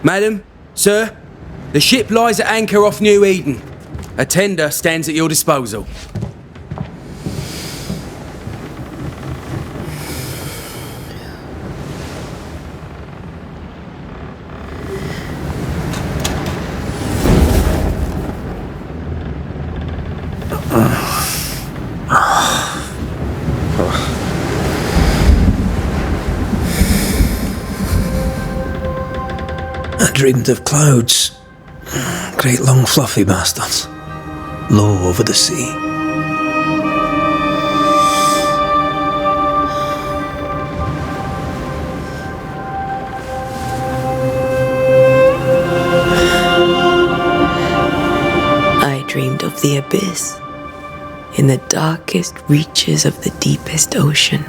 Madam, sir, the ship lies at anchor off New Eden. A tender stands at your disposal. I dreamed of clouds. Great long fluffy bastards. Low over the sea. I dreamed of the abyss, in the darkest reaches of the deepest ocean.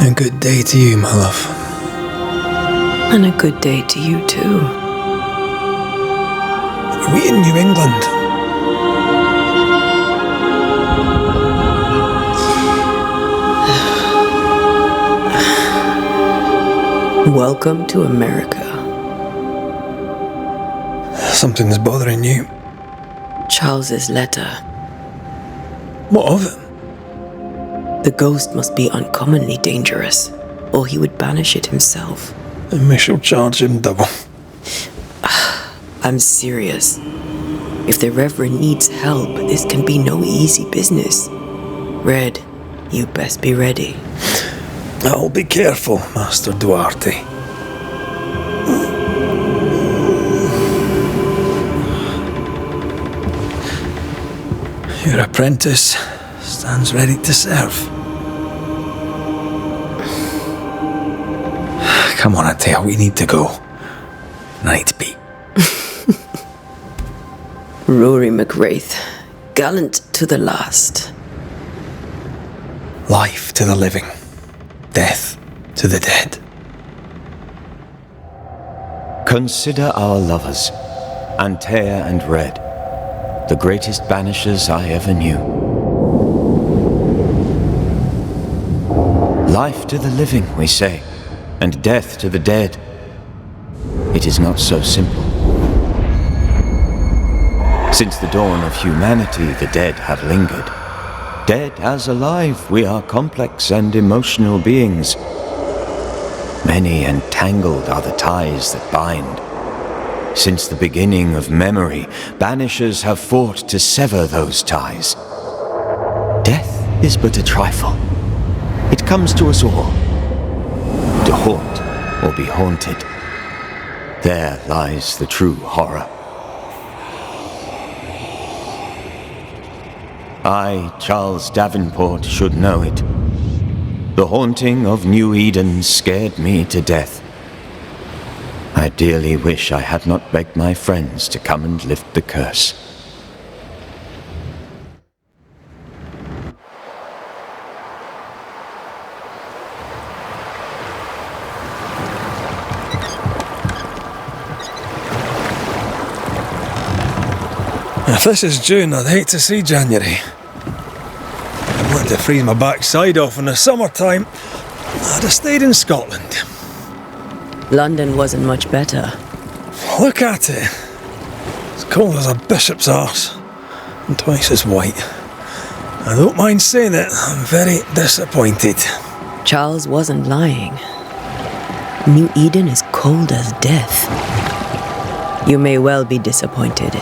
A good day to you, my love. And a good day to you too. Are we in New England? Welcome to America. Something's bothering you. Charles's letter. What of it? The ghost must be uncommonly dangerous, or he would banish it himself. And we shall charge him double. I'm serious. If the Reverend needs help, this can be no easy business. Red, you best be ready. I'll be careful, Master Duarte. Your apprentice stands ready to serve. Come on, Antea, we need to go. Night be. Rory McWraith, gallant to the last. Life to the living, death to the dead. Consider our lovers, Antea and Red, the greatest banishers I ever knew. Life to the living, we say, and death to the dead. It is not so simple. Since the dawn of humanity, the dead have lingered. Dead as alive, we are complex and emotional beings. Many and tangled are the ties that bind. Since the beginning of memory, banishers have fought to sever those ties. Death is but a trifle. It comes to us all. To haunt or be haunted. There lies the true horror. I, Charles Davenport, should know it. The haunting of New Eden scared me to death. I dearly wish I had not begged my friends to come and lift the curse. If this is June, I'd hate to see January. I wanted to freeze my backside off in the summertime. I'd have stayed in Scotland. London wasn't much better. Look at it. It's cold as a bishop's arse, and twice as white. I don't mind saying it, I'm very disappointed. Charles wasn't lying. New Eden is cold as death. You may well be disappointed.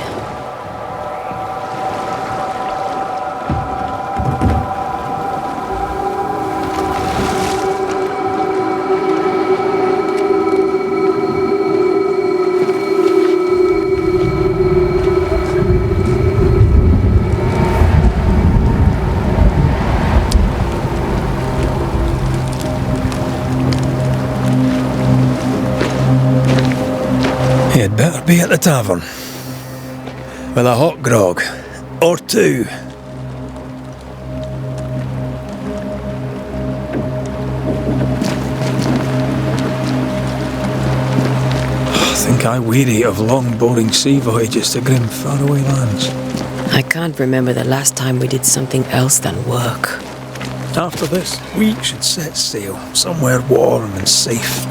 You'd better be at the tavern. With a hot grog. Or two. I think I weary of long, boring sea voyages to grim, faraway lands. I I can't remember the last time we did something else than work. After this, we should set sail somewhere warm and safe.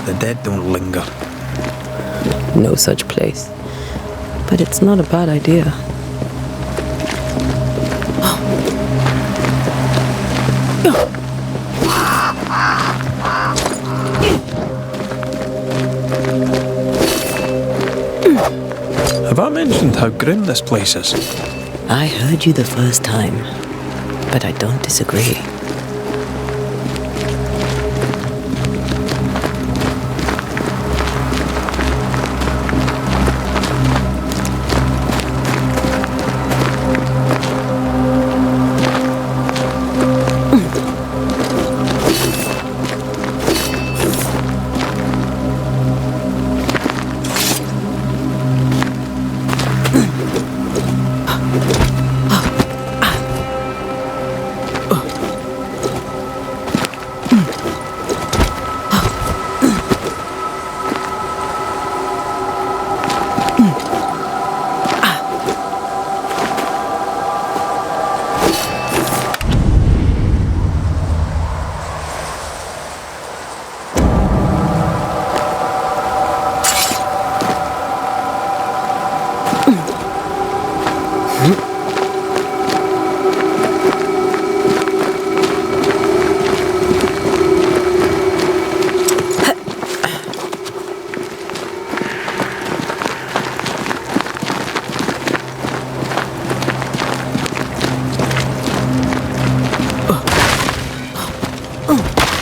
The dead don't linger. No such place. But it's not a bad idea. Have I mentioned how grim this place is? I heard you the first time, but I don't disagree.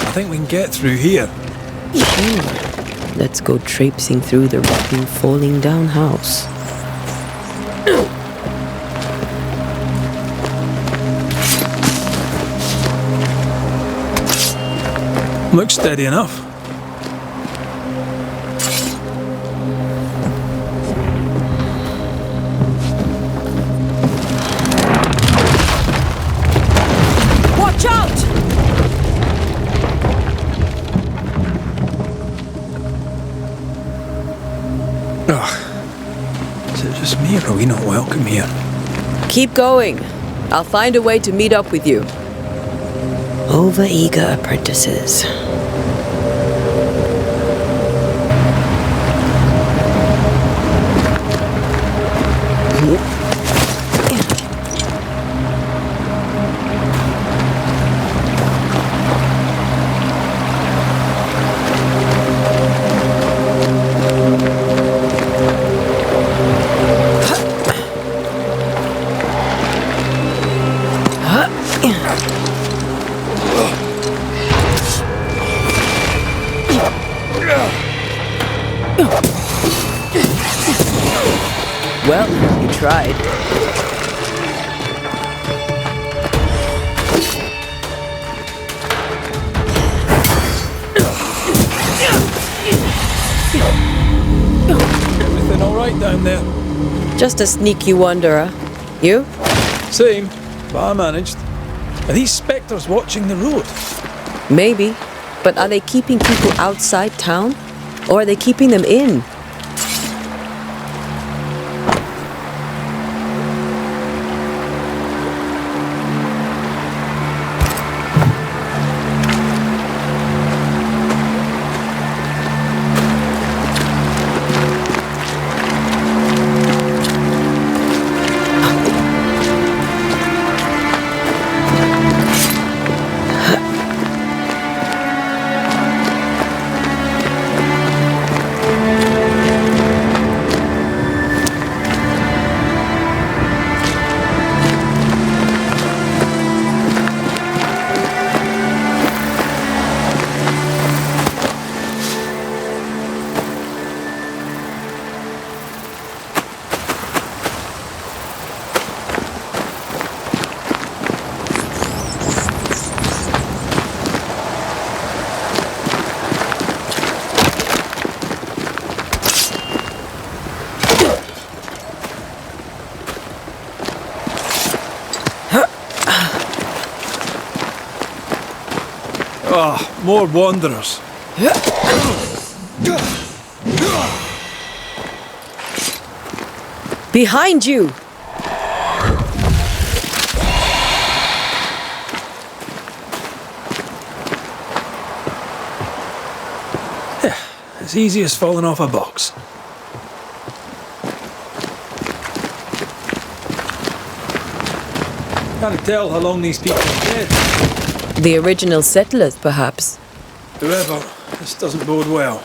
I think we can get through here. Sure. Let's go traipsing through the rotten, falling down house. Looks steady enough. Watch out! Is it just me or are we not welcome here? Keep going. I'll find a way to meet up with you. Over-eager apprentices. Well, you tried. Everything alright down there? Just a sneaky wanderer. You? Same, but I managed. Are these spectres watching the road? Maybe. But are they keeping people outside town? Or are they keeping them in? More wanderers. Behind you! as easy as falling off a box. Can't tell how long these people are dead. The original settlers, perhaps. Whoever, this doesn't bode well.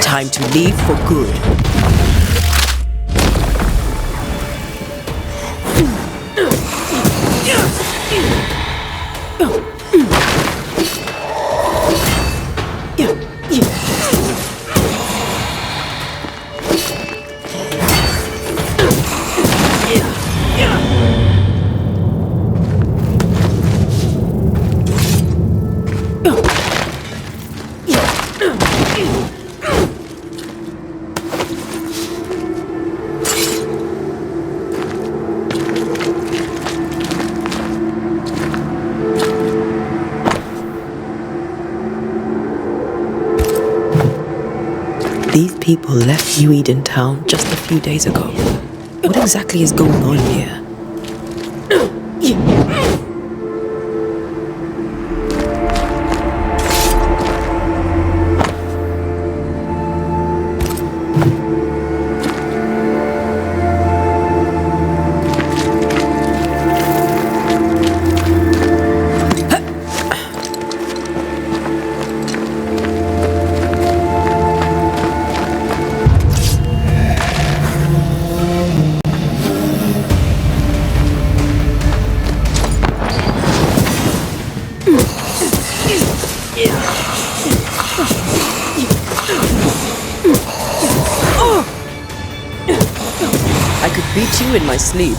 Time to leave for good. These people left New Eden Town just a few days ago. What exactly is going on here? I could beat you in my sleep.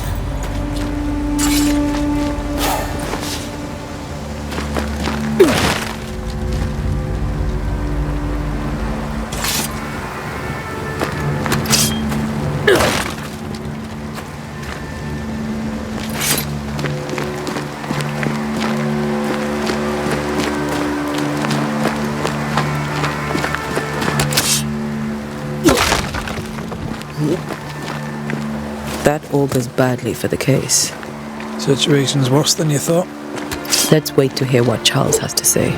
That augurs badly for the case. Situation's worse than you thought. Let's wait to hear what Charles has to say.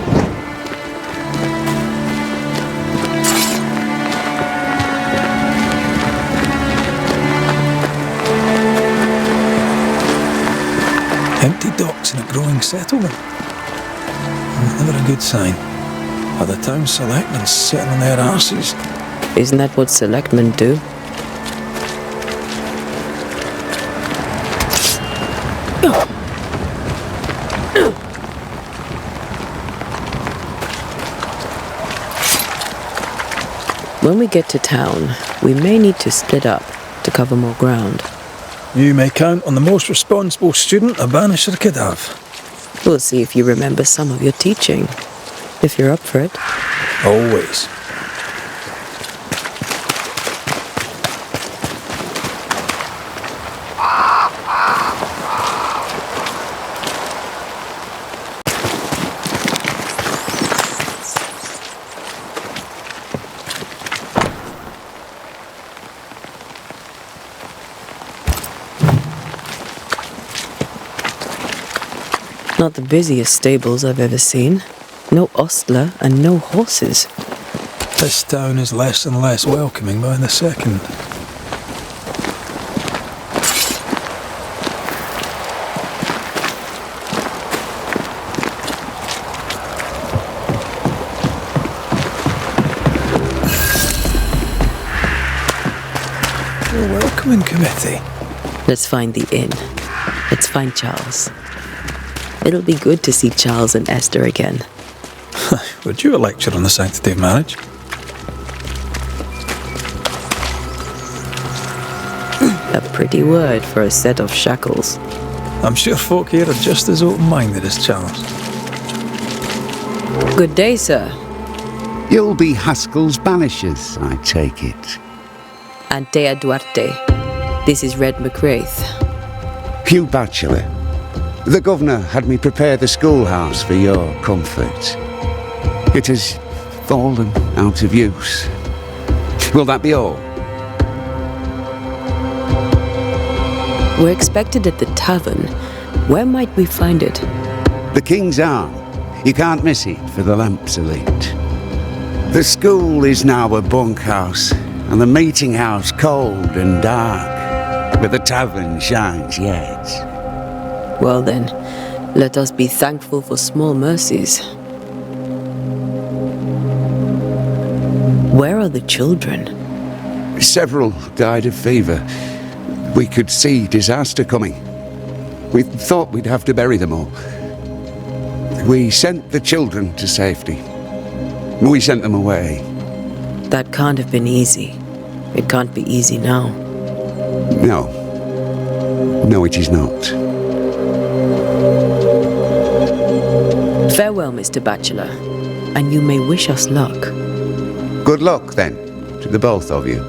Empty docks in a growing settlement. Never a good sign. Are the town selectmen sitting on their arses? Isn't that what selectmen do? When we get to town, we may need to split up to cover more ground. You may count on the most responsible student a banisher could have. We'll see if you remember some of your teaching, if you're up for it. Always. Not the busiest stables I've ever seen. No ostler and no horses. This town is less and less welcoming by the second. The welcoming committee. Let's find the inn. Let's find Charles. It'll be good to see Charles and Esther again. Would you a lecture on the sanctity of marriage? A pretty word for a set of shackles. I'm sure folk here are just as open-minded as Charles. Good day, sir. You'll be Haskell's Banishers, I take it. Antea Duarte. This is Red McRaith. Hugh Bachelor. The governor had me prepare the schoolhouse for your comfort. It has fallen out of use. Will that be all? We're expected at the tavern. Where might we find it? The King's Arm. You can't miss it, for the lamps are lit. The school is now a bunkhouse, and the meeting house cold and dark, but the tavern shines yet. Well then, let us be thankful for small mercies. Where are the children? Several died of fever. We could see disaster coming. We thought we'd have to bury them all. We sent the children to safety. We sent them away. That can't have been easy. It can't be easy now. No. No, it is not. Farewell, Mr. Bachelor, and you may wish us luck. Good luck, then, to the both of you.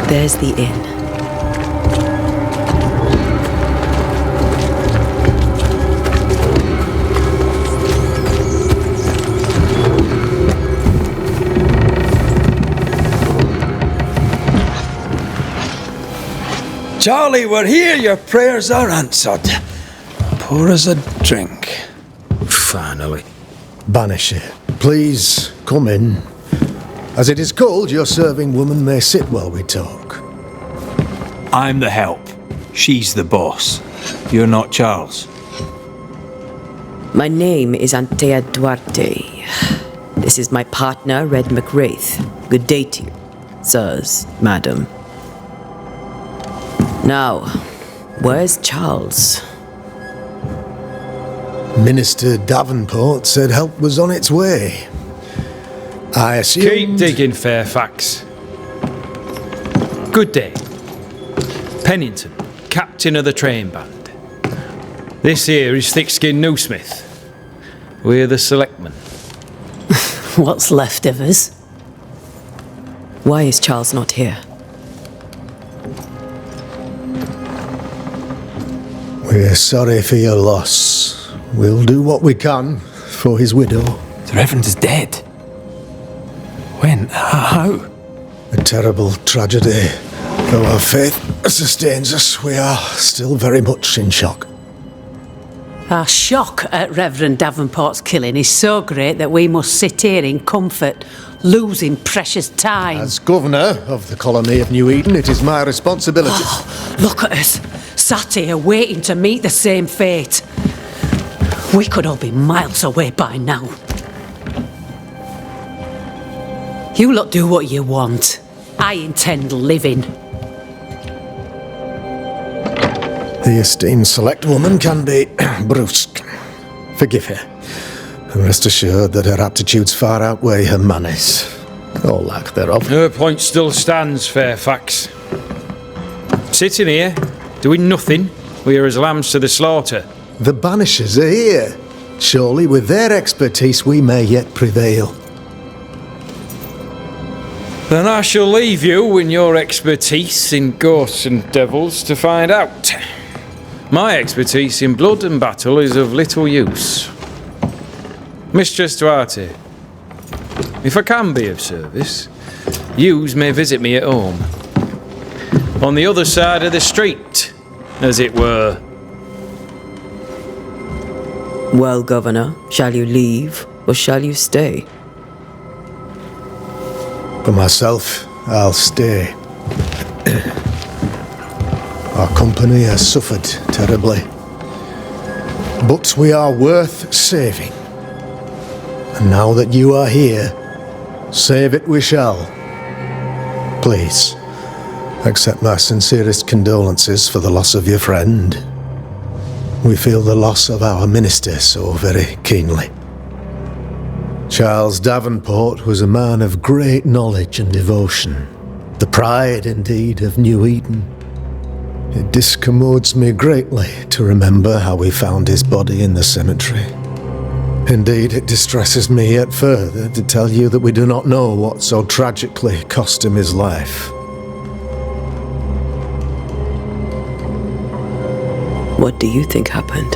There's the inn. Charlie, we're here. Your prayers are answered. Pour us a drink. Finally. Banisher, please come in. As it is cold, your serving woman may sit while we talk. I'm the help. She's the boss. You're not Charles. My name is Antea Duarte. This is my partner, Red Raith. Good day to you, sirs, madam. Now, where's Charles? Minister Davenport said help was on its way. I assumed... Keep digging, Fairfax. Good day. Pennington, captain of the train band. This here is Thick-Skinned Newsmith. We're the selectmen. What's left of us? Why is Charles not here? We're sorry for your loss. We'll do what we can for his widow. The Reverend is dead. When? How? A terrible tragedy. Though our faith sustains us, we are still very much in shock. Our shock at Reverend Davenport's killing is so great that we must sit here in comfort, losing precious time. As governor of the colony of New Eden, it is my responsibility... Oh, look at us, sat here waiting to meet the same fate. We could all be miles away by now. You lot do what you want. I intend living. The esteemed select woman can be brusque. Forgive her. And rest assured that her aptitudes far outweigh her manners. Or lack thereof. Her point still stands, Fairfax. Sitting here, doing nothing, we're as lambs to the slaughter. The Banishers are here. Surely with their expertise we may yet prevail. Then I shall leave you in your expertise in ghosts and devils to find out. My expertise in blood and battle is of little use. Mistress Duarte, if I can be of service, yous may visit me at home. On the other side of the street, as it were. Well, Governor, shall you leave or shall you stay? For myself, I'll stay. Our company has suffered terribly. But we are worth saving. And now that you are here, save it we shall. Please, accept my sincerest condolences for the loss of your friend. we feel the loss of our minister so very keenly. Charles Davenport was a man of great knowledge and devotion, the pride, indeed, of New Eden. It discommodes me greatly to remember how we found his body in the cemetery. Indeed, it distresses me yet further to tell you that we do not know what so tragically cost him his life. What do you think happened?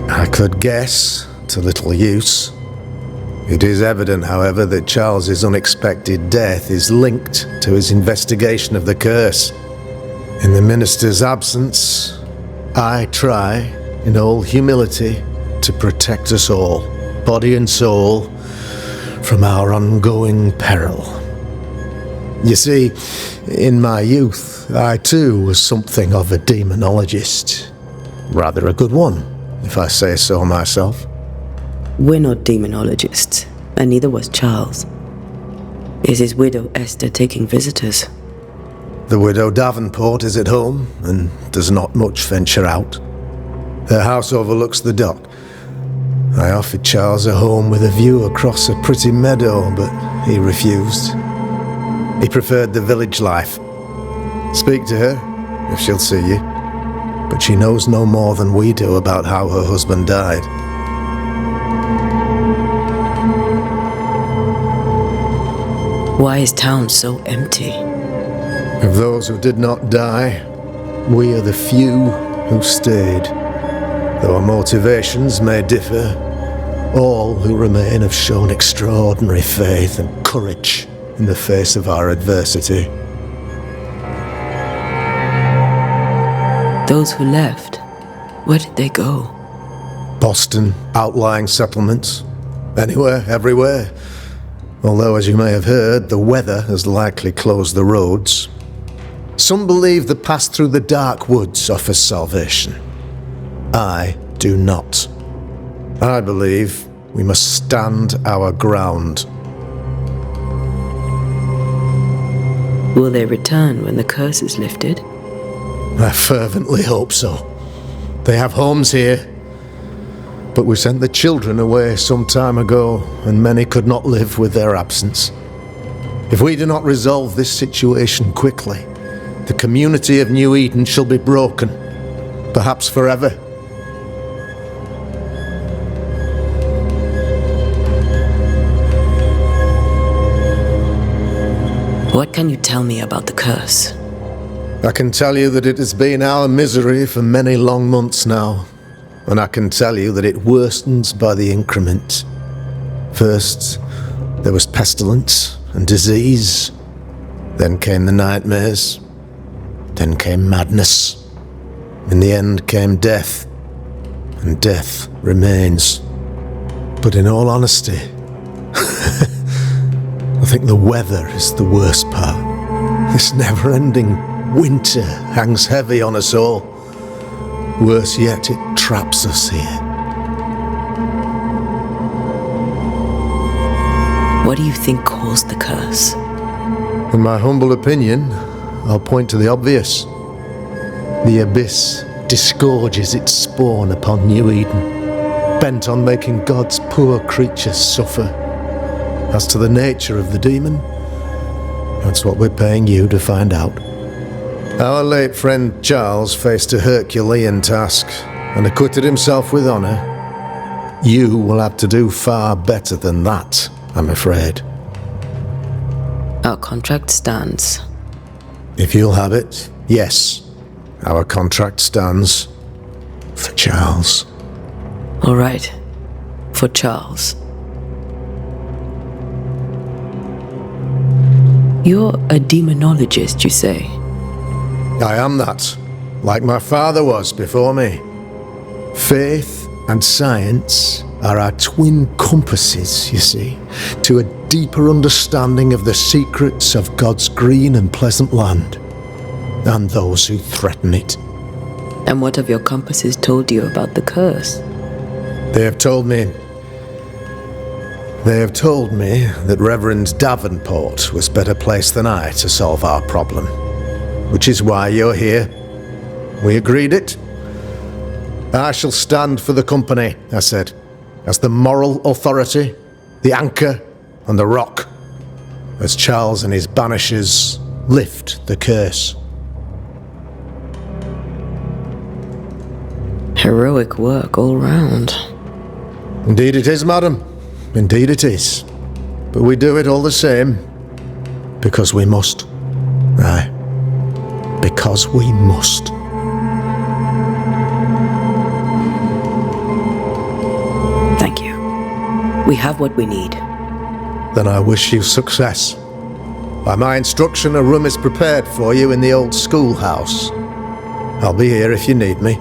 I could guess, to little use. It is evident, however, that Charles's unexpected death is linked to his investigation of the curse. In the minister's absence, I try, in all humility, to protect us all, body and soul, from our ongoing peril. You see, in my youth, I too was something of a demonologist. Rather a good one, if I say so myself. We're not demonologists, and neither was Charles. Is his widow Esther taking visitors? The widow Davenport is at home and does not much venture out. Their house overlooks the dock. I offered Charles a home with a view across a pretty meadow, but he refused. He preferred the village life. Speak to her, if she'll see you. But she knows no more than we do about how her husband died. Why is town so empty? Of those who did not die, we are the few who stayed. Though our motivations may differ, all who remain have shown extraordinary faith and courage in the face of our adversity. Those who left, where did they go? Boston, outlying settlements, anywhere, everywhere. Although, as you may have heard, the weather has likely closed the roads. Some believe the path through the dark woods offers salvation. I do not. I believe we must stand our ground. Will they return when the curse is lifted? I fervently hope so. They have homes here. But we sent the children away some time ago, and many could not live with their absence. If we do not resolve this situation quickly, the community of New Eden shall be broken, perhaps forever. What can you tell me about the curse? I can tell you that it has been our misery for many long months now. And I can tell you that it worstens by the increment. First, there was pestilence and disease. Then came the nightmares. Then came madness. In the end came death. And death remains. But in all honesty, I think the weather is the worst part. This never-ending winter hangs heavy on us all. Worse yet, it traps us here. What do you think caused the curse? In my humble opinion, I'll point to the obvious. The abyss disgorges its spawn upon New Eden, bent on making God's poor creatures suffer. As to the nature of the demon, that's what we're paying you to find out. Our late friend Charles faced a Herculean task and acquitted himself with honour. You will have to do far better than that, I'm afraid. Our contract stands. If you'll have it, yes, our contract stands. For Charles. All right, for Charles. You're a demonologist, you say? I am that, like my father was before me. Faith and science are our twin compasses, you see, to a deeper understanding of the secrets of God's green and pleasant land, and those who threaten it. And what have your compasses told you about the curse? They have told me that Reverend Davenport was better placed than I to solve our problem. Which is why you're here. We agreed it. I shall stand for the company, I said, as the moral authority, the anchor, and the rock, as Charles and his banishers lift the curse. Heroic work all round. Indeed it is, madam. Indeed it is. But we do it all the same, because we must. Aye, because we must. Thank you. We have what we need. Then I wish you success. By my instruction, a room is prepared for you in the old schoolhouse. I'll be here if you need me.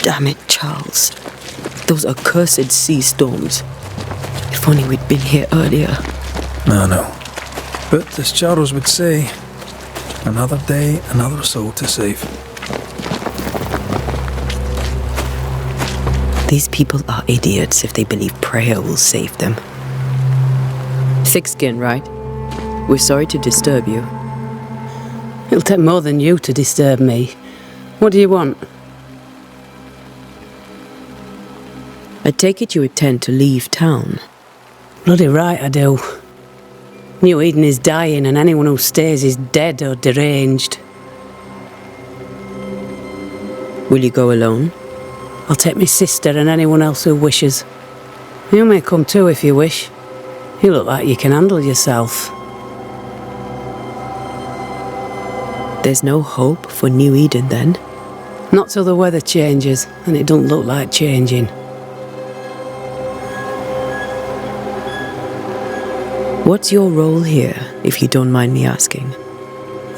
Damn it, Charles. Those accursed sea storms. If only we'd been here earlier. I know. But as Charles would say, another day, another soul to save. These people are idiots if they believe prayer will save them. Thick skin, right? We're sorry to disturb you. It'll take more than you to disturb me. What do you want? I take it you intend to leave town. Bloody right I do. New Eden is dying and anyone who stays is dead or deranged. Will you go alone? I'll take my sister and anyone else who wishes. You may come too if you wish. You look like you can handle yourself. There's no hope for New Eden then? Not till the weather changes, and it don't look like changing. What's your role here, if you don't mind me asking?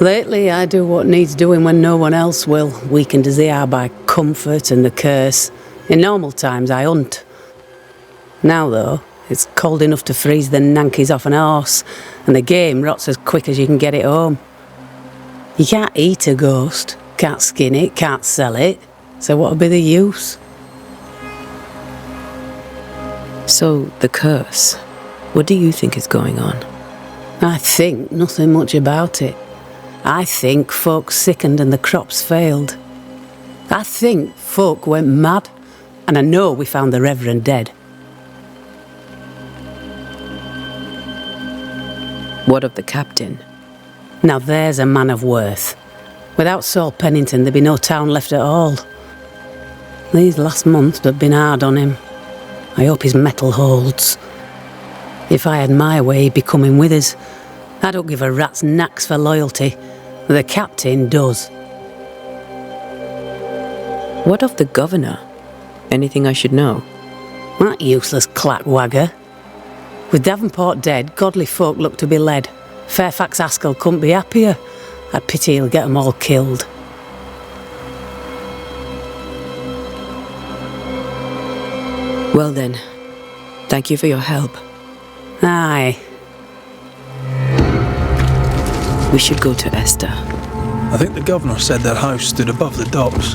Lately, I do what needs doing when no one else will, weakened as they are by comfort and the curse. In normal times, I hunt. Now, though, it's cold enough to freeze the nankies off an horse, and the game rots as quick as you can get it home. You can't eat a ghost, can't skin it, can't sell it, so what'll be the use? So, the curse. What do you think is going on? I think nothing much about it. I think folk sickened and the crops failed. I think folk went mad, and I know we found the Reverend dead. What of the captain? Now there's a man of worth. Without Saul Pennington, there'd be no town left at all. These last months have been hard on him. I hope his mettle holds. If I had my way, he'd be coming with us. I don't give a rat's knacks for loyalty. The captain does. What of the governor? Anything I should know? That useless clackwagger. With Davenport dead, godly folk look to be led. Fairfax Askell couldn't be happier. I pity he'll get them all killed. Well then, thank you for your help. Aye. We should go to Esther. I think the governor said that house stood above the docks.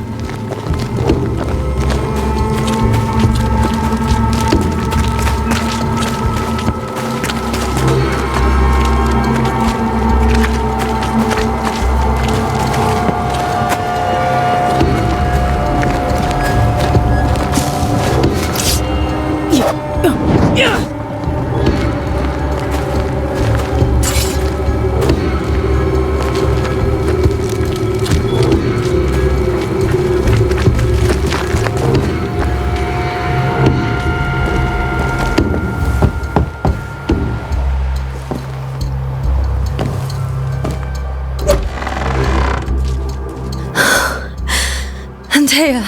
Antea,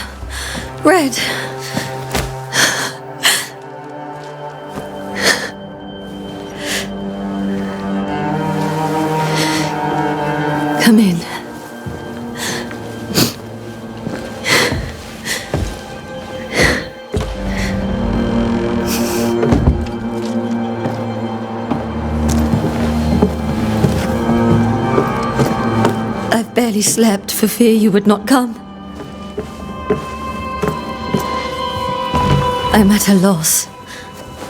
Red. Come in. I've barely slept for fear you would not come. I'm at a loss.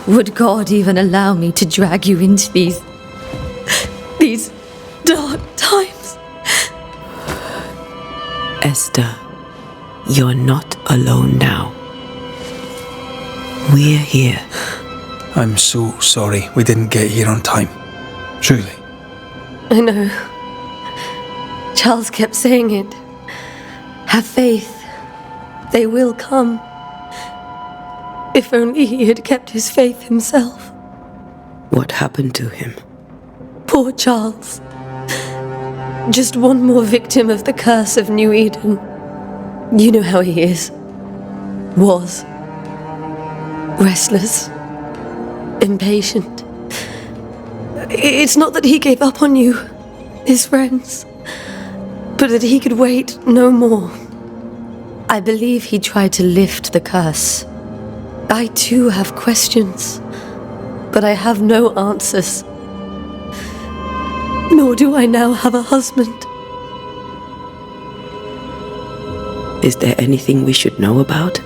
Would God even allow me to drag you into these dark times? Esther, you're not alone now. We're here. I'm so sorry we didn't get here on time. Truly. I know. Charles kept saying it. Have faith. They will come. If only he had kept his faith himself. What happened to him? Poor Charles. Just one more victim of the curse of New Eden. You know how he is. Was. Restless. Impatient. It's not that he gave up on you, his friends, but that he could wait no more. I believe he tried to lift the curse. I too have questions, but I have no answers. Nor do I now have a husband. Is there anything we should know about?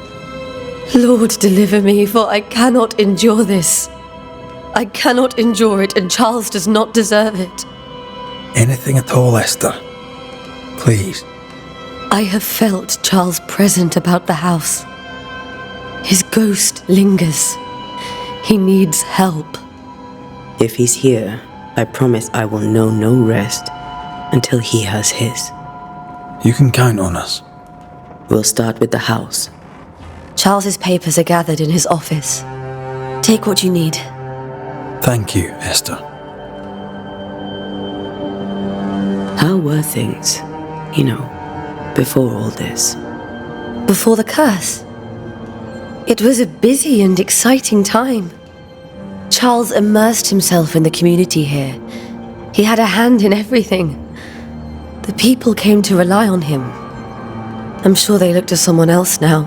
Lord, deliver me, for I cannot endure this. I cannot endure it, and Charles does not deserve it. Anything at all, Esther. Please. I have felt Charles present about the house. His ghost lingers. He needs help. If he's here, I promise I will know no rest until he has his. You can count on us. We'll start with the house. Charles's papers are gathered in his office. Take what you need. Thank you, Esther. How were things, before all this? Before the curse? It was a busy and exciting time. Charles immersed himself in the community here. He had a hand in everything. The people came to rely on him. I'm sure they look to someone else now,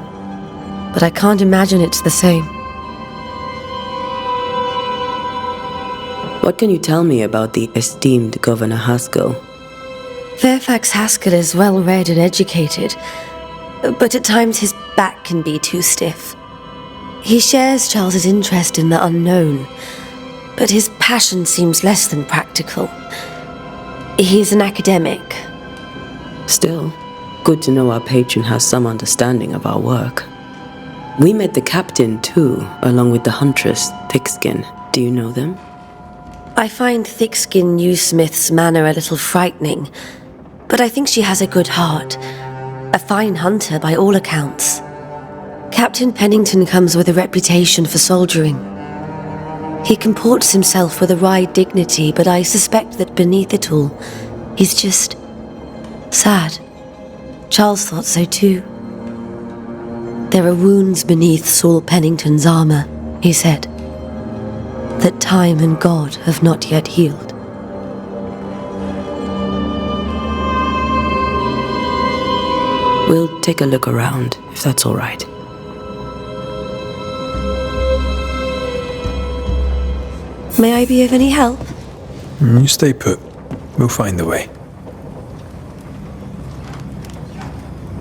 but I can't imagine it's the same. What can you tell me about the esteemed Governor Haskell? Fairfax Haskell is well-read and educated, but at times his back can be too stiff. He shares Charles's interest in the unknown, but his passion seems less than practical. He's an academic. Still, good to know our patron has some understanding of our work. We met the captain too, along with the huntress, Thickskin. Do you know them? I find Thickskin Newsmith's manner a little frightening, but I think she has a good heart. A fine hunter by all accounts. Captain Pennington comes with a reputation for soldiering. He comports himself with a wry dignity, but I suspect that beneath it all, he's just sad. Charles thought so too. There are wounds beneath Saul Pennington's armor, he said, that time and God have not yet healed. We'll take a look around, if that's all right. May I be of any help? You stay put. We'll find the way.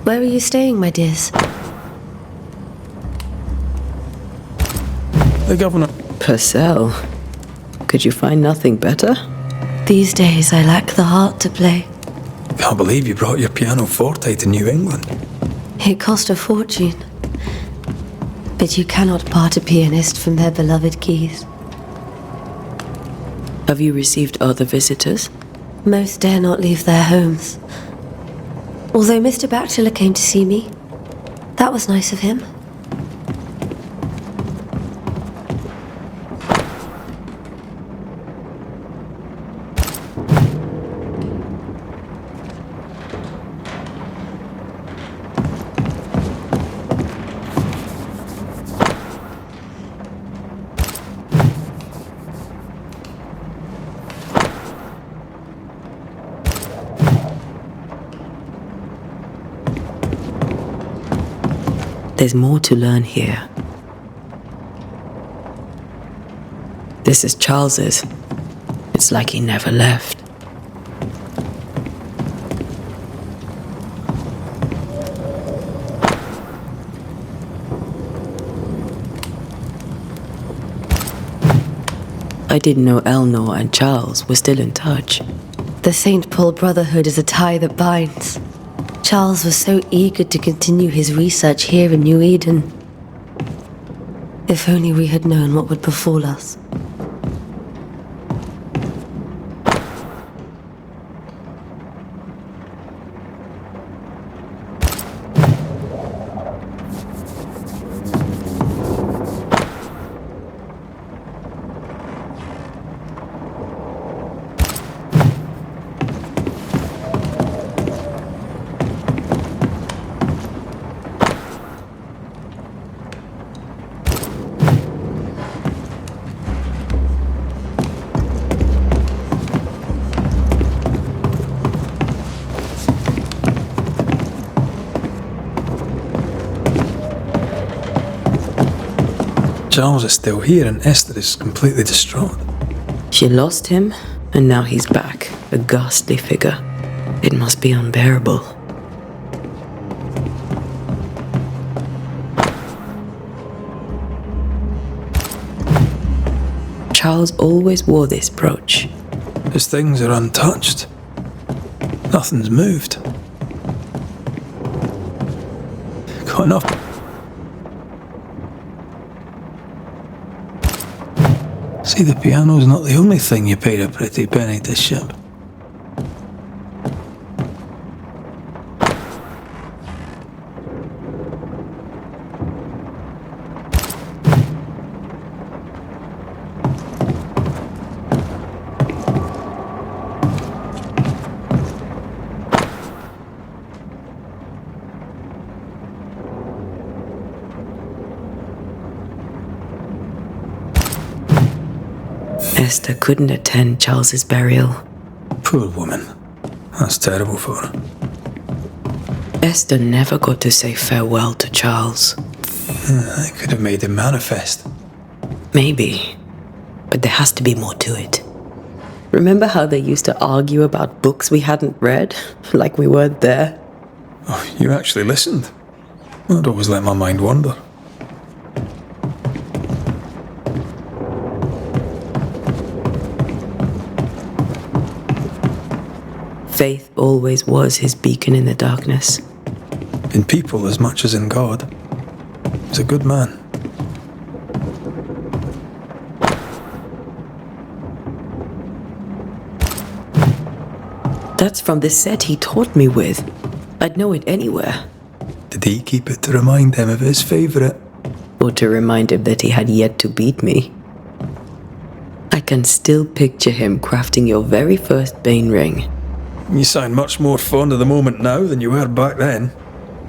Where are you staying, my dears? The governor. Purcell. Could you find nothing better? These days I lack the heart to play. Can't believe you brought your pianoforte to New England. It cost a fortune. But you cannot part a pianist from their beloved keys. Have you received other visitors? Most dare not leave their homes. Although Mr. Bachelor came to see me, that was nice of him. There's more to learn here. This is Charles's. It's like he never left. I didn't know Eleanor and Charles were still in touch. The St. Paul Brotherhood is a tie that binds. Charles was so eager to continue his research here in New Eden. If only we had known what would befall us. Charles is still here and Esther is completely distraught. She lost him, and now he's back, a ghastly figure. It must be unbearable. Charles always wore this brooch. His things are untouched. Nothing's moved. Got enough. See, the piano's not the only thing you paid a pretty penny to ship. Esther couldn't attend Charles's burial. Poor woman. That's terrible for her. Esther never got to say farewell to Charles. I could have made him manifest. Maybe, but there has to be more to it. Remember how they used to argue about books we hadn't read, like we weren't there? Oh, you actually listened? I'd always let my mind wander. Faith always was his beacon in the darkness. In people as much as in God. He's a good man. That's from the set he taught me with. I'd know it anywhere. Did he keep it to remind him of his favourite? Or to remind him that he had yet to beat me. I can still picture him crafting your very first Bane ring. You sound much more fond of the moment now than you were back then.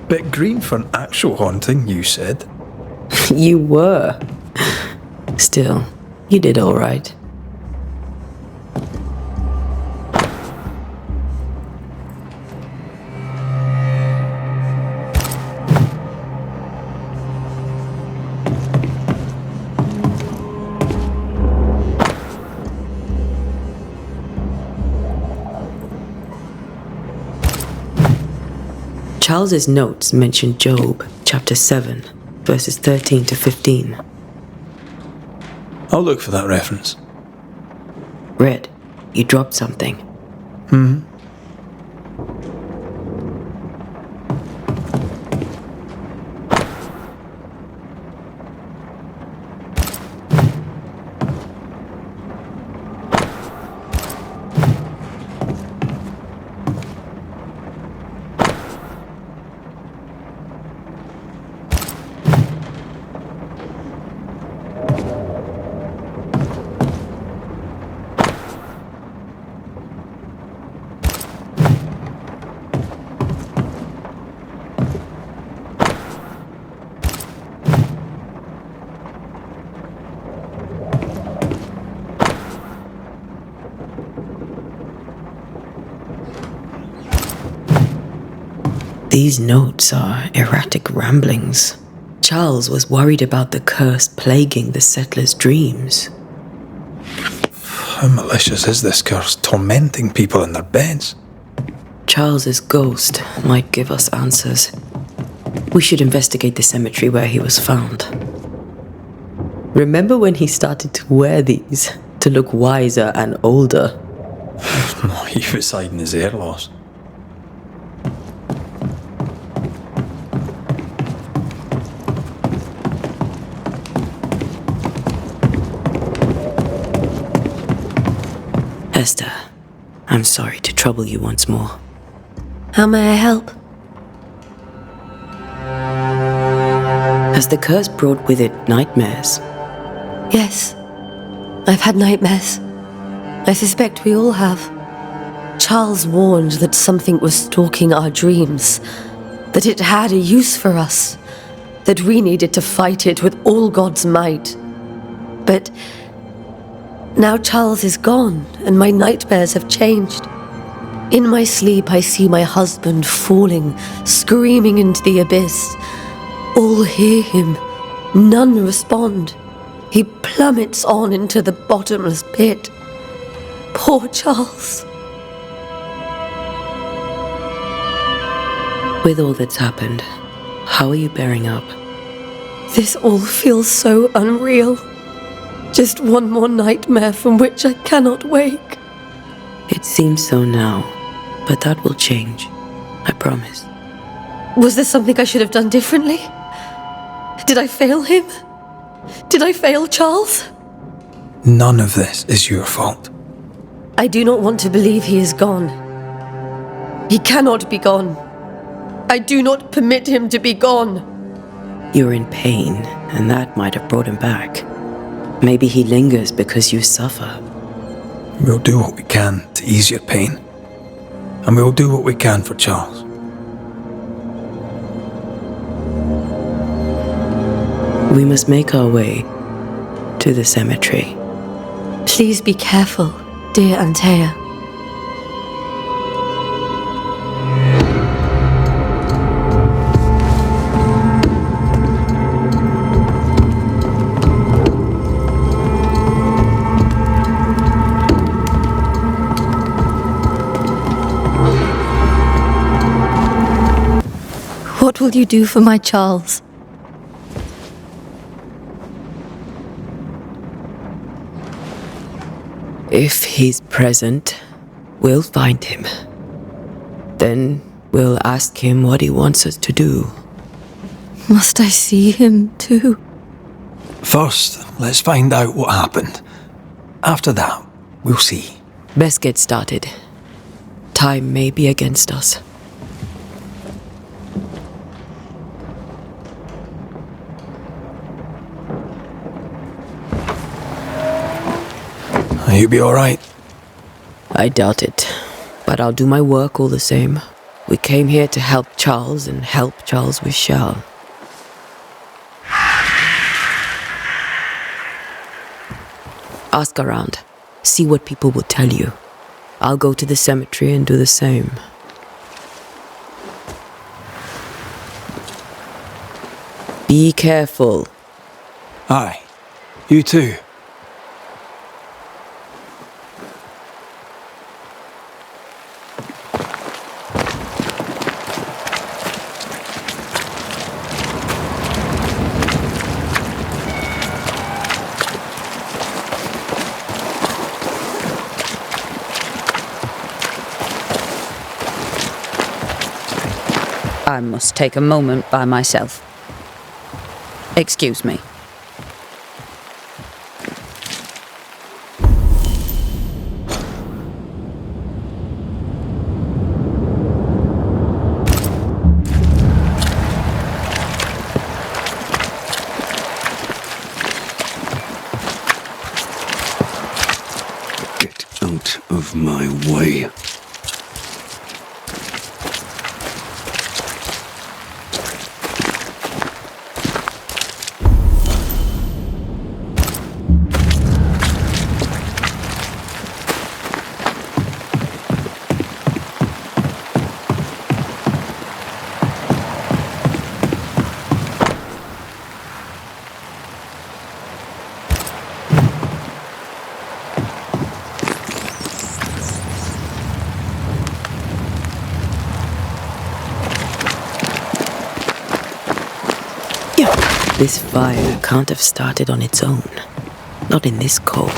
Bit green for an actual haunting, you said. You were. Still, you did all right. Charles's notes mention Job, chapter 7, verses 13 to 15. I'll look for that reference. Red, you dropped something. These notes are erratic ramblings. Charles was worried about the curse plaguing the settlers' dreams. How malicious is this curse, tormenting people in their beds? Charles's ghost might give us answers. We should investigate the cemetery where he was found. Remember when he started to wear these to look wiser and older? He was hiding his hair loss. Esther, I'm sorry to trouble you once more. How may I help? Has the curse brought with it nightmares? Yes. I've had nightmares. I suspect we all have. Charles warned that something was stalking our dreams, that it had a use for us, that we needed to fight it with all God's might. But now Charles is gone, and my nightmares have changed. In my sleep, I see my husband falling, screaming into the abyss. All hear him. None respond. He plummets on into the bottomless pit. Poor Charles. With all that's happened, how are you bearing up? This all feels so unreal. Just one more nightmare from which I cannot wake. It seems so now, but that will change. I promise. Was there something I should have done differently? Did I fail him? Did I fail Charles? None of this is your fault. I do not want to believe he is gone. He cannot be gone. I do not permit him to be gone. You're in pain, and that might have brought him back. Maybe he lingers because you suffer. We'll do what we can to ease your pain. And we'll do what we can for Charles. We must make our way to the cemetery. Please be careful, dear Antea. What will you do for my Charles? If he's present, we'll find him. Then we'll ask him what he wants us to do. Must I see him too? First, let's find out what happened. After that, we'll see. Best get started. Time may be against us. You be alright? I doubt it, but I'll do my work all the same. We came here to help Charles, and help Charles we shall. Ask around. See what people will tell you. I'll go to the cemetery and do the same. Be careful. Aye. You too. I must take a moment by myself. Excuse me. Get out of my way. This fire can't have started on its own. Not in this cold.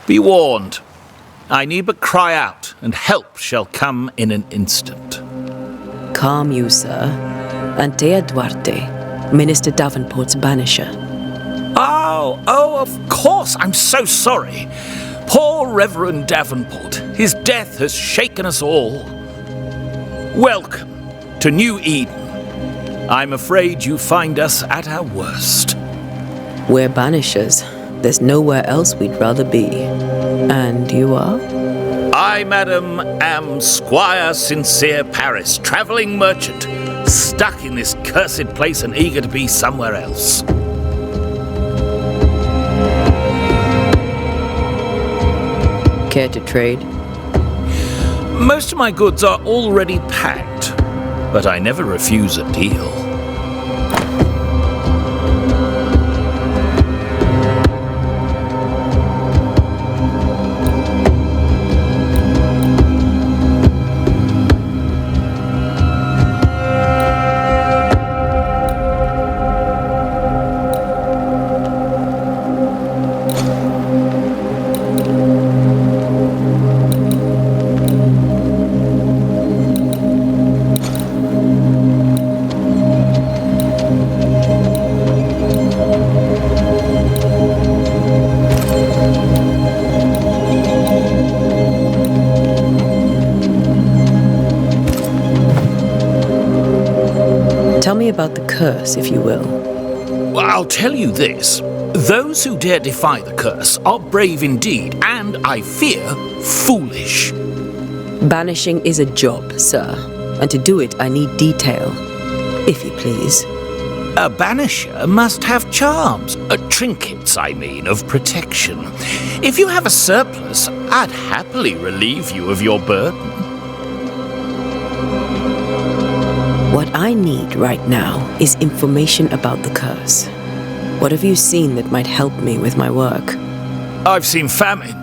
Be warned. I need but cry out, and help shall come in an instant. Calm you, sir. Antea Duarte, Minister Davenport's banisher. Oh, of course. I'm so sorry. Poor Reverend Davenport. His death has shaken us all. Welcome to New Eden. I'm afraid you find us at our worst. We're banishers. There's nowhere else we'd rather be. And you are? I, madam, am Squire Sincere Paris, travelling merchant, stuck in this cursed place and eager to be somewhere else. Care to trade? Most of my goods are already packed, but I never refuse a deal. Tell me about the curse, if you will. Well, I'll tell you this. Those who dare defy the curse are brave indeed, and, I fear, foolish. Banishing is a job, sir. And to do it, I need detail. If you please. A banisher must have charms, trinkets, I mean, of protection. If you have a surplus, I'd happily relieve you of your burden. What I need right now is information about the curse. What have you seen that might help me with my work? I've seen famine,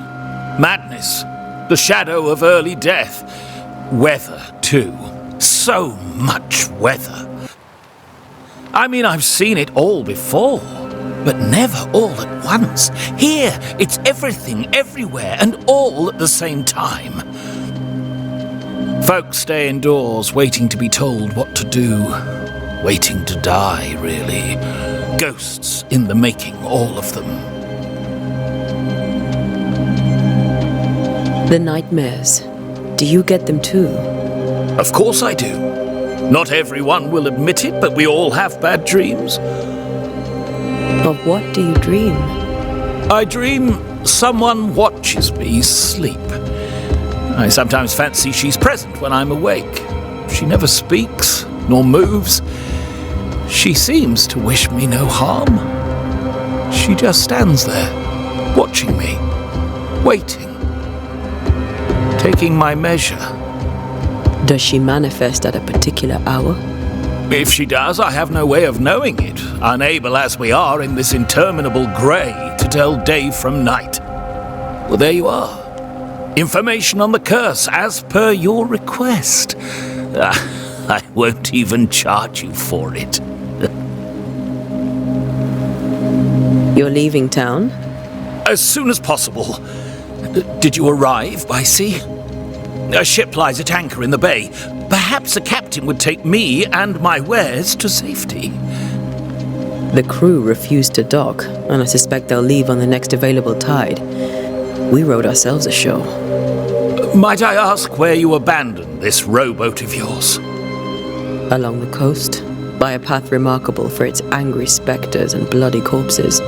madness, the shadow of early death, weather, too. So much weather. I mean, I've seen it all before, but never all at once. Here, it's everything, everywhere, and all at the same time. Folks stay indoors, waiting to be told what to do. Waiting to die, really. Ghosts in the making, all of them. The nightmares. Do you get them too? Of course I do. Not everyone will admit it, but we all have bad dreams. Of what do you dream? I dream someone watches me sleep. I sometimes fancy she's present when I'm awake. She never speaks, nor moves. She seems to wish me no harm. She just stands there, watching me, waiting, taking my measure. Does she manifest at a particular hour? If she does, I have no way of knowing it, unable as we are in this interminable grey to tell day from night. Well, there you are. Information on the curse, as per your request. I won't even charge you for it. You're leaving town? As soon as possible. Did you arrive by sea? A ship lies at anchor in the bay. Perhaps a captain would take me and my wares to safety. The crew refused to dock, and I suspect they'll leave on the next available tide. We rode ourselves ashore. Might I ask where you abandoned this rowboat of yours? Along the coast, by a path remarkable for its angry spectres and bloody corpses.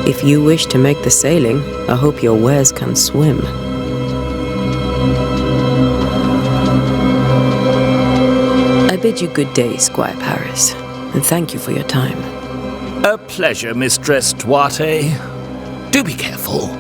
If you wish to make the sailing, I hope your wares can swim. I bid you good day, Squire Paris, and thank you for your time. A pleasure, Mistress Duarte. Do be careful.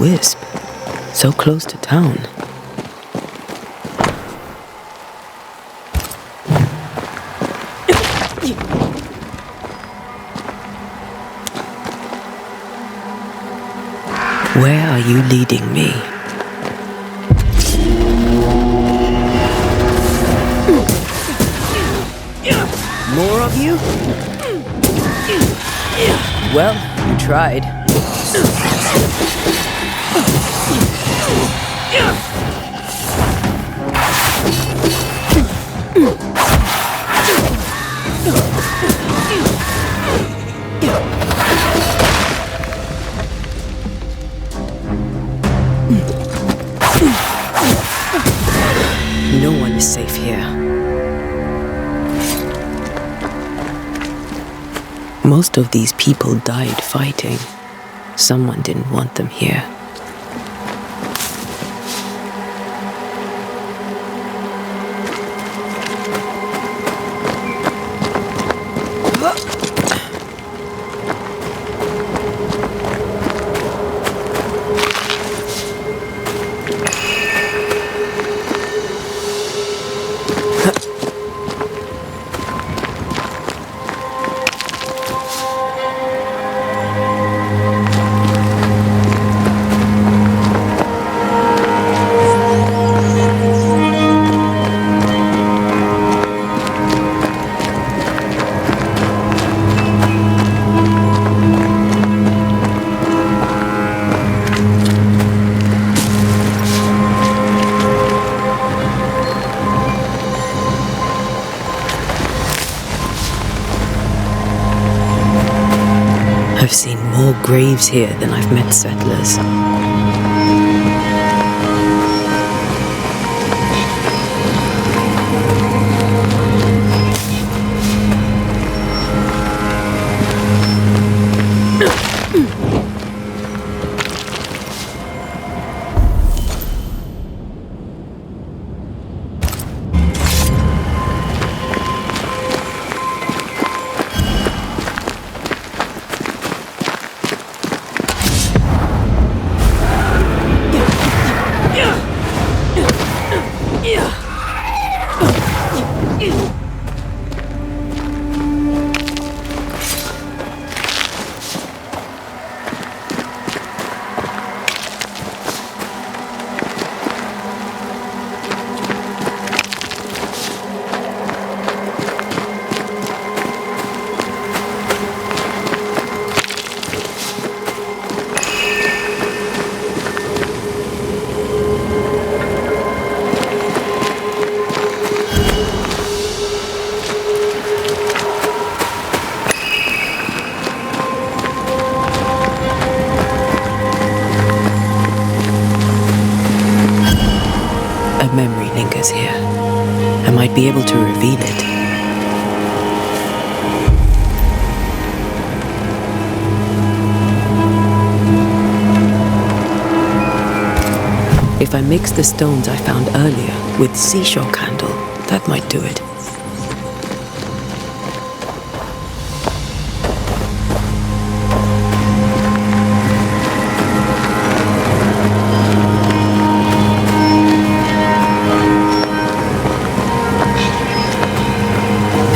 wisp, so close to town. Where are you leading me? More of you? Well, you tried. No one is safe here. Most of these people died fighting. Someone didn't want them here. I've seen more graves here than I've met settlers. A memory lingers here. I might be able to reveal it. If I mix the stones I found earlier with seashore candle, that might do it.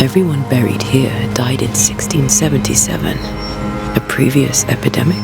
Everyone buried here died in 1677. A previous epidemic?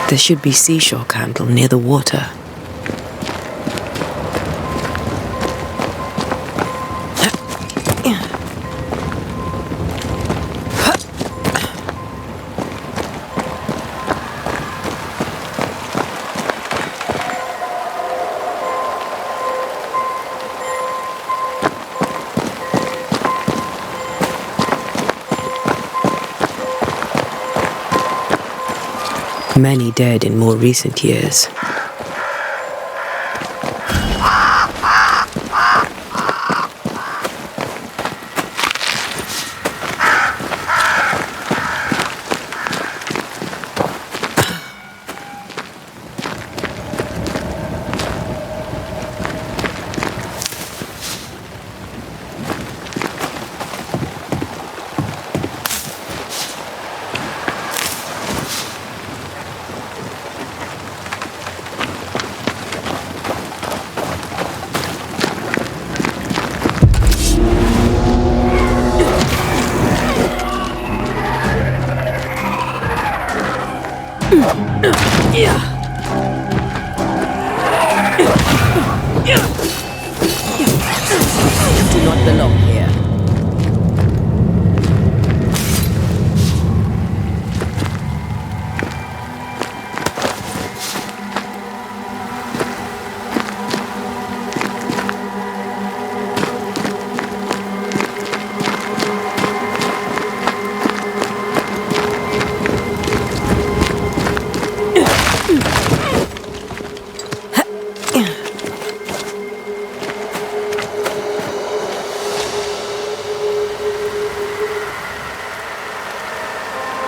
There should be seashore candle near the water. Many dead in more recent years. You do not belong here.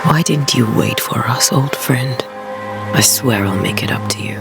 Why didn't you wait for us, old friend? I swear I'll make it up to you.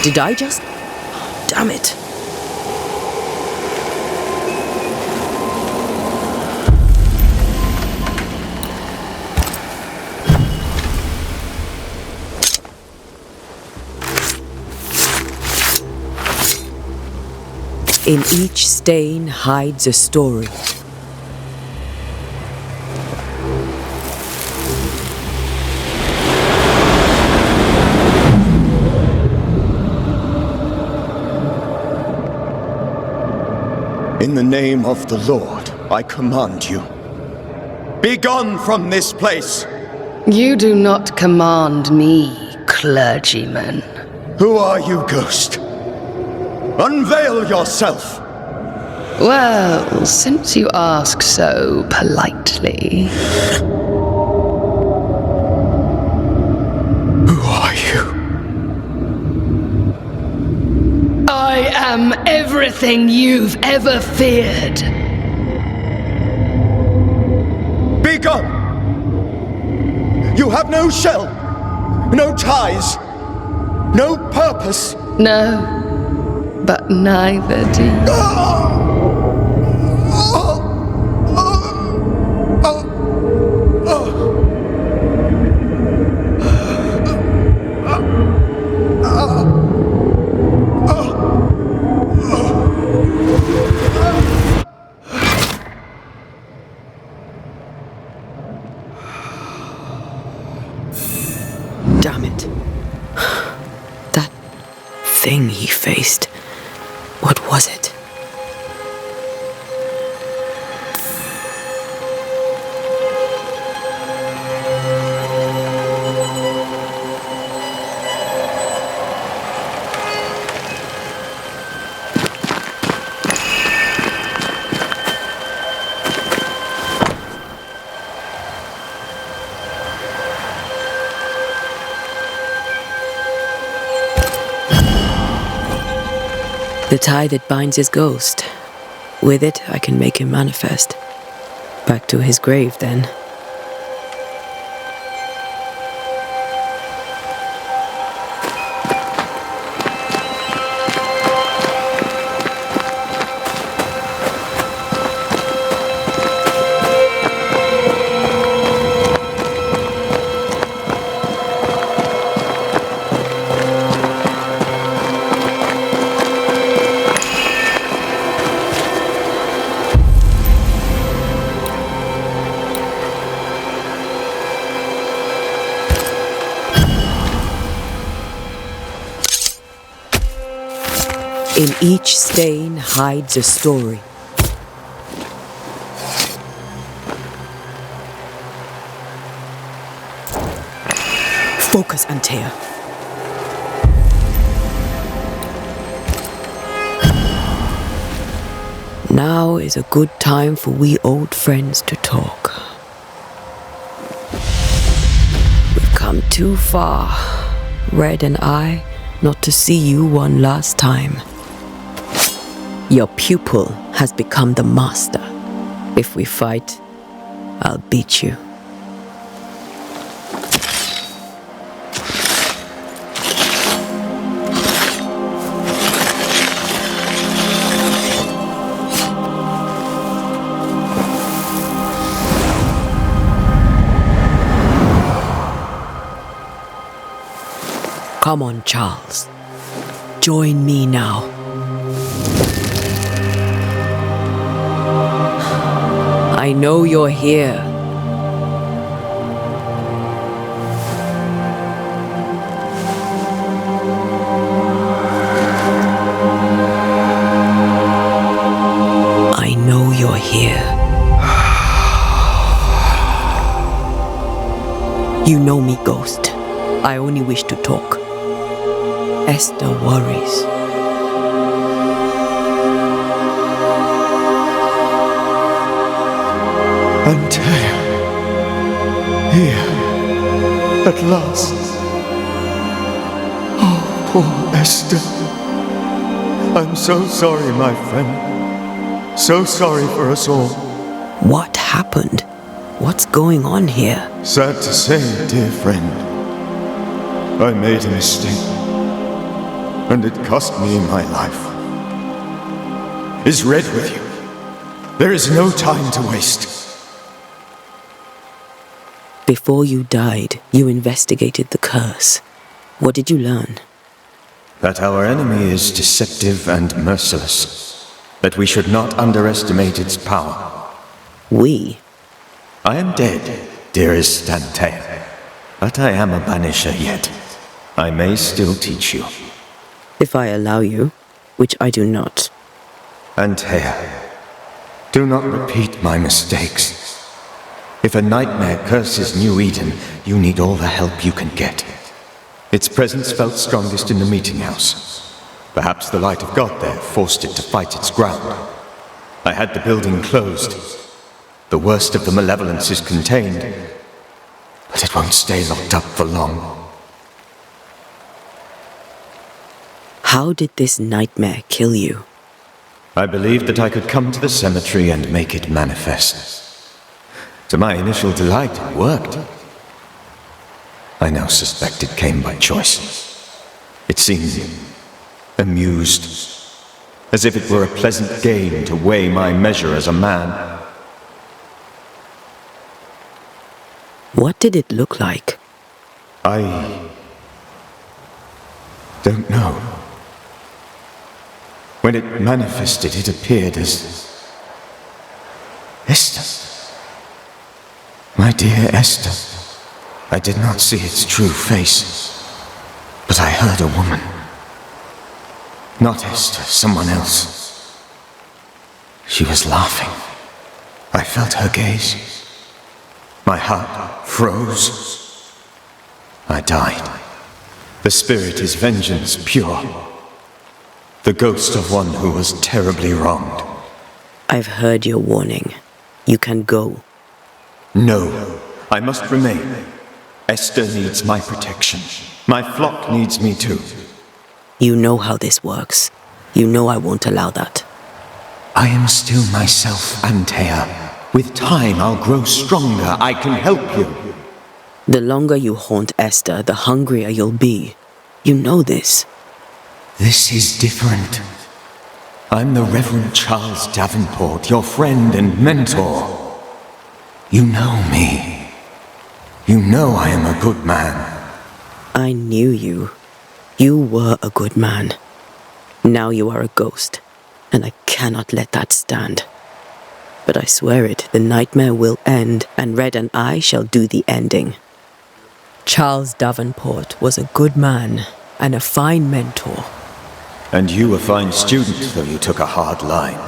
Did I just... Damn it. In each stain hides a story. In the name of the Lord, I command you. Be gone from this place! You do not command me, clergyman. Who are you, ghost? Unveil yourself! Well, since you ask so politely... Who are you? I am everything you've ever feared. Be gone! You have no shell, no ties, no purpose. No, but neither do you. Damn it. That thing he faced. What was it? The tie that binds his ghost. With it, I can make him manifest. Back to his grave, then. In each stain hides a story. Focus, Antea. Now is a good time for we old friends to talk. We've come too far, Red and I, not to see you one last time. Your pupil has become the master. If we fight, I'll beat you. Come on, Charles. Join me now. I know you're here. I know you're here. You know me, Ghost. I only wish to talk. Esther worries. Antea. Here. At last. Oh, poor Esther. I'm so sorry, my friend. So sorry for us all. What happened? What's going on here? Sad to say, dear friend. I made a mistake. And it cost me my life. Is Red with you? There is no time to waste. Before you died, you investigated the curse. What did you learn? That our enemy is deceptive and merciless. That we should not underestimate its power. We? I am dead, dearest Antea. But I am a banisher yet. I may still teach you. If I allow you, which I do not. Antea, do not repeat my mistakes. If a nightmare curses New Eden, you need all the help you can get. Its presence felt strongest in the meeting house. Perhaps the light of God there forced it to fight its ground. I had the building closed. The worst of the malevolence is contained, but it won't stay locked up for long. How did this nightmare kill you? I believed that I could come to the cemetery and make it manifest. To my initial delight, it worked. I now suspect it came by choice. It seemed amused, as if it were a pleasant game to weigh my measure as a man. What did it look like? I don't know. When it manifested, it appeared as Esther. My dear Esther. I did not see its true face, but I heard a woman. Not Esther, someone else. She was laughing. I felt her gaze. My heart froze. I died. The spirit is vengeance pure. The ghost of one who was terribly wronged. I've heard your warning. You can go. No, I must remain. Esther needs my protection. My flock needs me too. You know how this works. You know I won't allow that. I am still myself, Antea. With time, I'll grow stronger. I can help you. The longer you haunt Esther, the hungrier you'll be. You know this. This is different. I'm the Reverend Charles Davenport, your friend and mentor. You know me. You know I am a good man. I knew you. You were a good man. Now you are a ghost, and I cannot let that stand. But I swear it, the nightmare will end, and Red and I shall do the ending. Charles Davenport was a good man and a fine mentor. And you a fine student, though you took a hard line.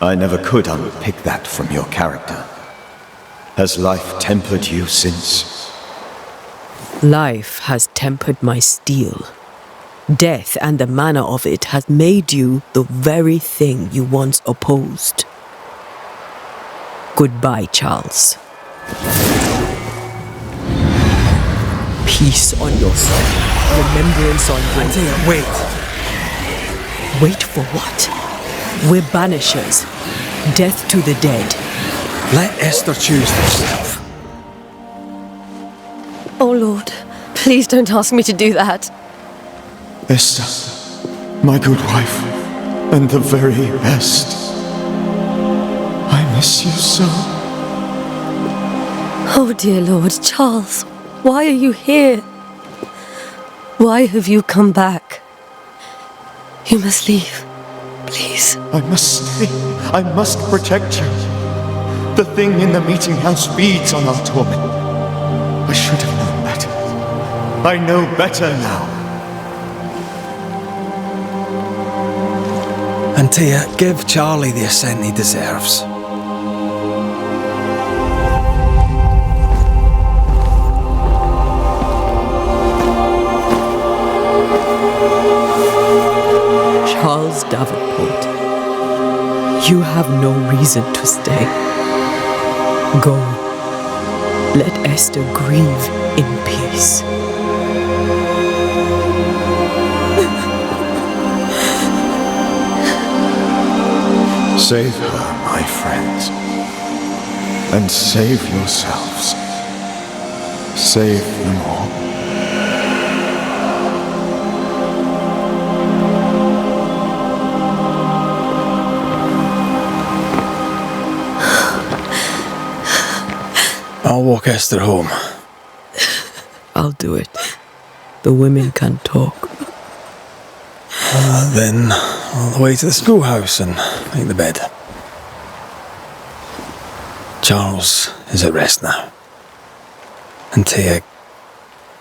I never could unpick that from your character. Has life tempered you since? Life has tempered my steel. Death and the manner of it has made you the very thing you once opposed. Goodbye, Charles. Peace on your soul. Remembrance on your... Antea, wait. Wait for what? We're banishers. Death to the dead. Let Esther choose herself. Oh Lord, please don't ask me to do that. Esther, my good wife, and the very best. I miss you so. Oh dear Lord, Charles, why are you here? Why have you come back? You must leave, please. I must stay. I must protect you. The thing in the meeting house feeds on our torment. I should have known better. I know better now. Antea, give Charlie the ascent he deserves. Charles Davenport, you have no reason to stay. Go. Let Esther grieve in peace. Save her, my friends. And save yourselves. Save them all. I'll walk Esther home. I'll do it. The women can talk. Then all the way to the schoolhouse and make the bed. Charles is at rest now. Antea,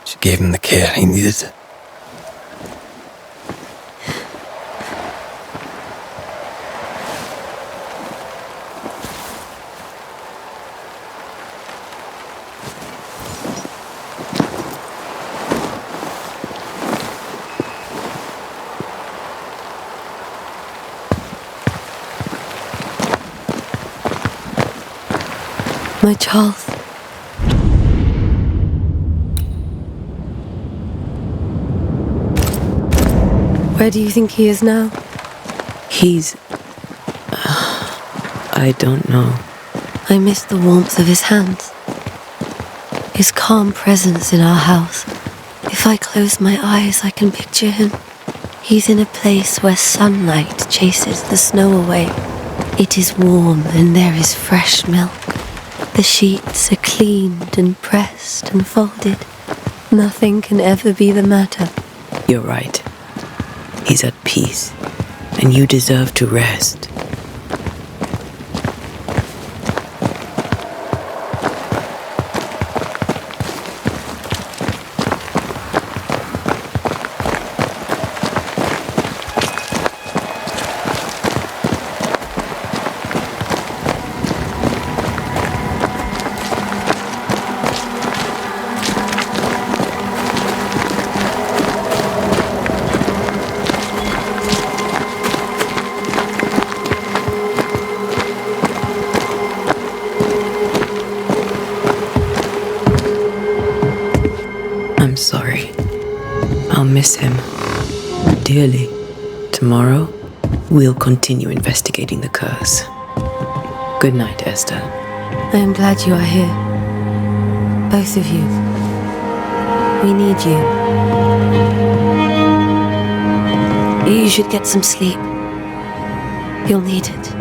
she gave him the care he needed. My Charles. Where do you think he is now? He's... I don't know. I miss the warmth of his hands. His calm presence in our house. If I close my eyes, I can picture him. He's in a place where sunlight chases the snow away. It is warm and there is fresh milk. The sheets are cleaned and pressed and folded. Nothing can ever be the matter. You're right. He's at peace, and you deserve to rest. Sorry. I'll miss him dearly. Tomorrow, We'll continue investigating the curse. Good night, Esther. I am glad you are here. Both of you. We need you. You should get some sleep. You'll need it.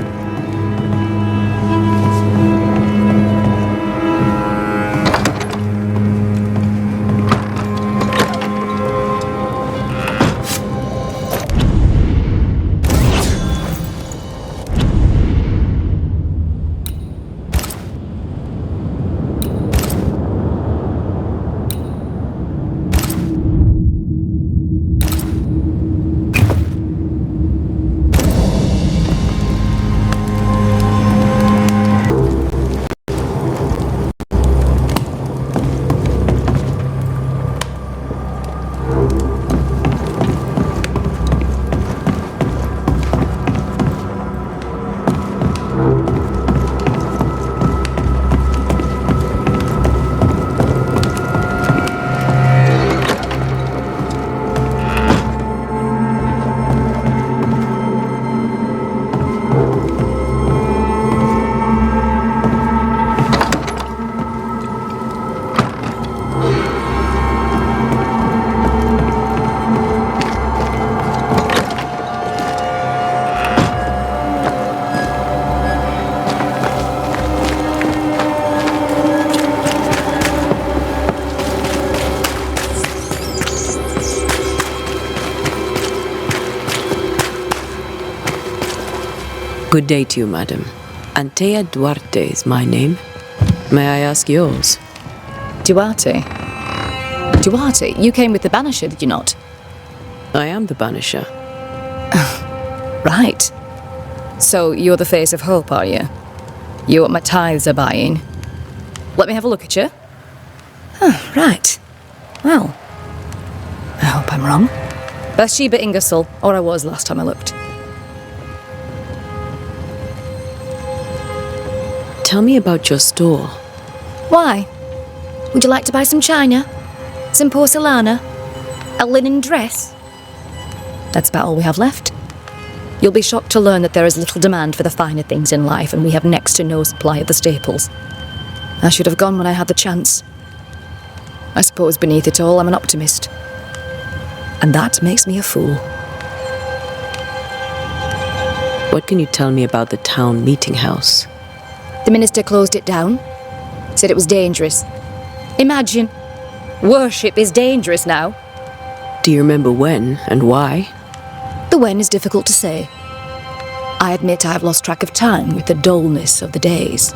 Good day to you, madam. Antea Duarte is my name. May I ask yours? Duarte? Duarte, you came with the banisher, did you not? I am the banisher. Right. So you're the face of hope, are you? You're what my tithes are buying. Let me have a look at you. Oh, right. Well, I hope I'm wrong. Bathsheba Ingersoll, or I was last time I looked. Tell me about your store. Why? Would you like to buy some china? Some porcelana? A linen dress? That's about all we have left. You'll be shocked to learn that there is little demand for the finer things in life, and we have next to no supply of the staples. I should have gone when I had the chance. I suppose beneath it all, I'm an optimist. And that makes me a fool. What can you tell me about the town meeting house? The minister closed it down. Said it was dangerous. Imagine. Worship is dangerous now. Do you remember when and why? The when is difficult to say. I admit I have lost track of time with the dullness of the days.